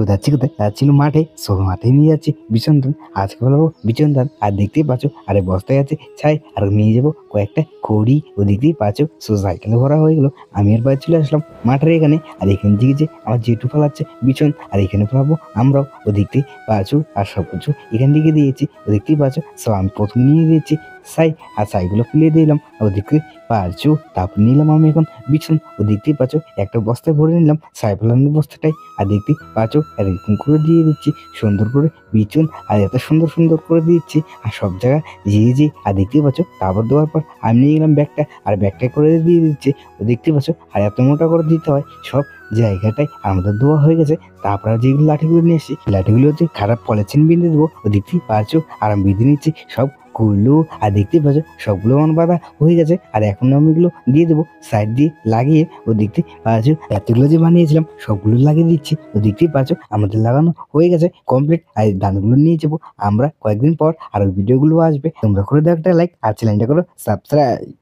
যাচ্ছি কোথায়? যাচ্ছিল মাঠে। মাঠে নিয়ে যাচ্ছি বিচন ধান। আজকে বলবো বিচন ধান। আর দেখতেই পাচ্ছ আরে বস্তায় আছে ছাই। আর নিয়ে যাবো কয়েকটা খড়ি। ও দেখতেই পাচ্ছ সাইকেলে ভরা হয়ে গেলো। আমি আর বাড়ি চলে আসলাম মাঠের এখানে। আর এখান থেকে যে আমার জেঠু ফেলাচ্ছে বিচন। আর এখানে ফেলাবো আমরাও। ও দেখতেই পাচ্ছ আর সব কিছু এখান থেকে দিয়েছি। ও দেখতেই পাচ্ছ সব আমি প্রথম নিয়ে দিয়েছি ছাই। আর ছাইগুলো ফেলে দিলাম। ও দেখতে পাচ্ছ তারপর নিলাম আমি এখন বিছন। ও দেখতেই পাচ্ছ একটা বস্তায় ভরে নিলাম ছাই ফেলানোর বস্তাটাই। আর দেখতে পাচ্ছ এরকম করে দিয়ে দিচ্ছি সুন্দর করে বিচুন। আর এত সুন্দর সুন্দর করে দিচ্ছি আর সব জায়গায় দিয়ে আর দেখতেই পাচ্ছ তারপর দেওয়ার পর আমি নিয়ে গেলাম ব্যাগটা। আর ব্যাগটায় করে দিয়ে দিচ্ছি। ও দেখতে পাচ্ছ আর এত মোটা করে দিতে হয় সব জায়গাটায় আমাদের দেওয়া হয়ে গেছে। তারপরে যেগুলো লাঠিগুলো নিয়ে এসেছি লাঠিগুলো হচ্ছে খারাপ পলিথিন বেঁধে দেবো। ও দেখতেই পাচ্ছ আর আমি বেঁধে নিচ্ছি সব গুলো। আর দেখতেই পাচ্ছ সবগুলো আমার বাঁধা হয়ে গেছে। আর এখন আমি এগুলো দিয়ে দেবো সাইড দিয়ে লাগিয়ে। ও দেখতে পাচ্ছ এতগুলো যে বানিয়েছিলাম সবগুলো লাগিয়ে দিচ্ছি। ও দেখতেই পাচ্ছ আমাদের লাগানো হয়ে গেছে কমপ্লিট। আর ধানগুলো নিয়ে যাবো আমরা কয়েকদিন পর। আর ওই ভিডিওগুলো আসবে। তোমরা করে দাও একটা লাইক আর চ্যানেলটা করো সাবস্ক্রাইব।